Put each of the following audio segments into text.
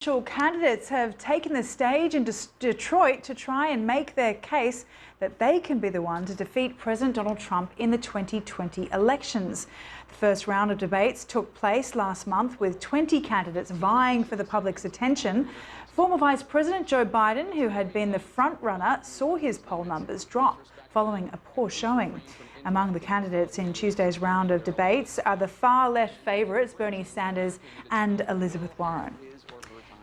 Candidates have taken the stage in Detroit to try and make their case that they can be the one to defeat President Donald Trump in the 2020 elections. The first round of debates took place last month with 20 candidates vying for the public's attention. Former Vice President Joe Biden, who had been the front runner, saw his poll numbers drop following a poor showing. Among the candidates in Tuesday's round of debates are the far-left favourites Bernie Sanders and Elizabeth Warren.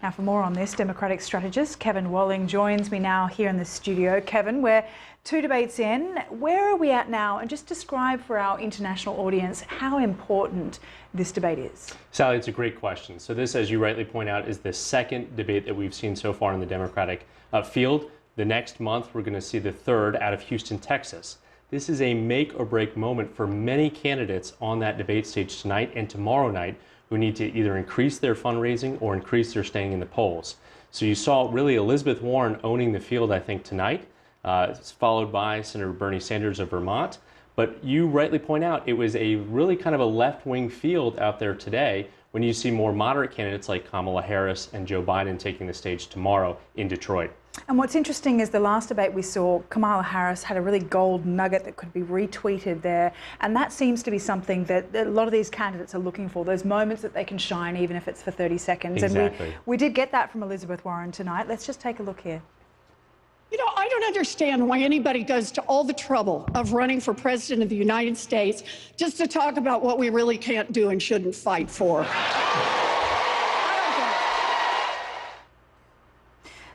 Now, for more on this, Democratic strategist Kevin Walling joins me now here in the studio. Kevin, we're two debates in. Where are we at now? And just describe for our international audience how important this debate is. Sally, it's a great question. So this, as you rightly point out, is the second debate that we've seen so far in the Democratic field. The next month, we're going to see the third out of Houston, Texas. This is a make or break moment for many candidates on that debate stage tonight and tomorrow night, who need to either increase their fundraising or increase their staying in the polls. So you saw really Elizabeth Warren owning the field, I think, tonight, followed by Senator Bernie Sanders of Vermont. But you rightly point out it was a really kind of a left-wing field out there today when you see more moderate candidates like Kamala Harris and Joe Biden taking the stage tomorrow in Detroit. And what's interesting is the last debate we saw, Kamala Harris had a really gold nugget that could be retweeted there. And that seems to be something that a lot of these candidates are looking for, those moments that they can shine, even if it's for 30 seconds. Exactly. And we did get that from Elizabeth Warren tonight. Let's just take a look here. You know, I don't understand why anybody goes to all the trouble of running for president of the United States just to talk about what we really can't do and shouldn't fight for.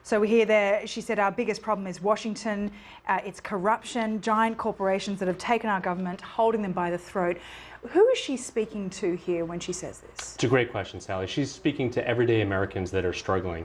So we hear there, she said, our biggest problem is Washington, it's corruption, giant corporations that have taken our government, holding them by the throat. Who is she speaking to here when she says this? It's a great question, Sally. She's speaking to everyday Americans that are struggling.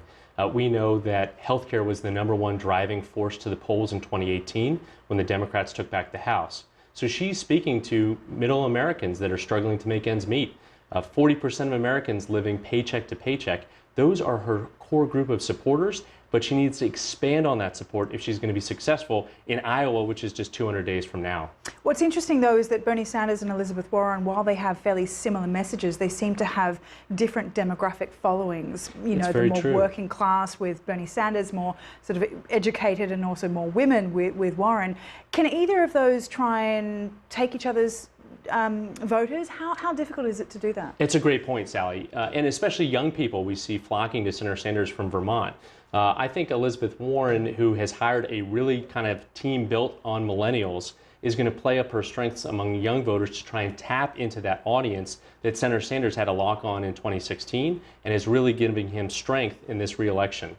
We know that healthcare was the #1 driving force to the polls in 2018 when the Democrats took back the House. So she's speaking to middle Americans that are struggling to make ends meet. 40% of Americans living paycheck to paycheck. Those are her core group of supporters, but she needs to expand on that support if she's going to be successful in Iowa, which is just 200 days from now. What's interesting, though, is that Bernie Sanders and Elizabeth Warren, while they have fairly similar messages, they seem to have different demographic followings. You know, the more working class with Bernie Sanders, more sort of educated, and also more women with Warren. Can either of those try and take each other's voters? How difficult is it to do that? It's a great point, Sally. And especially young people we see flocking to Senator Sanders from Vermont. I think Elizabeth Warren, who has hired a really kind of team built on millennials, is going to play up her strengths among young voters to try and tap into that audience that Senator Sanders had a lock on in 2016 and is really giving him strength in this re-election.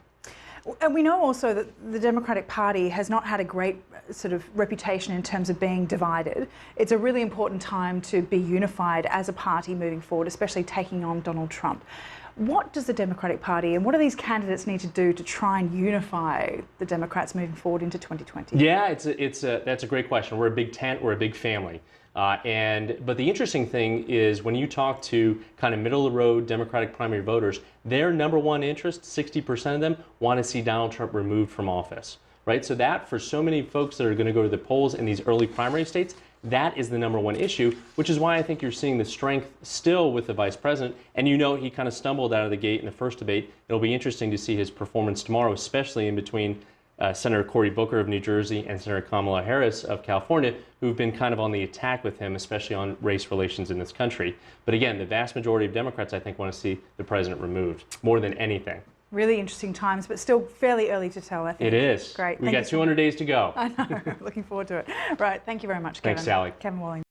And we know also that the Democratic Party has not had a great sort of reputation in terms of being divided. It's a really important time to be unified as a party moving forward, especially taking on Donald Trump. What does the Democratic Party and what do these candidates need to do to try and unify the Democrats moving forward into 2020? Yeah, that's a great question. We're a big tent, we're a big family. But the interesting thing is when you talk to kind of middle of the road Democratic primary voters, their #1 interest, 60% of them, want to see Donald Trump removed from office, right? So that for so many folks that are going to go to the polls in these early primary states, that is the #1 issue, which is why I think you're seeing the strength still with the vice president. And you know, he kind of stumbled out of the gate in the first debate. It'll be interesting to see his performance tomorrow, especially in between Senator Cory Booker of New Jersey and Senator Kamala Harris of California, who've been kind of on the attack with him, especially on race relations in this country. But again, the vast majority of Democrats, I think, want to see the president removed more than anything. Really interesting times, but still fairly early to tell, I think. It is. Great. We've got 200 days to go. I know. Looking forward to it. Right. Thank you very much, Kevin. Thanks, Sally. Kevin Walling.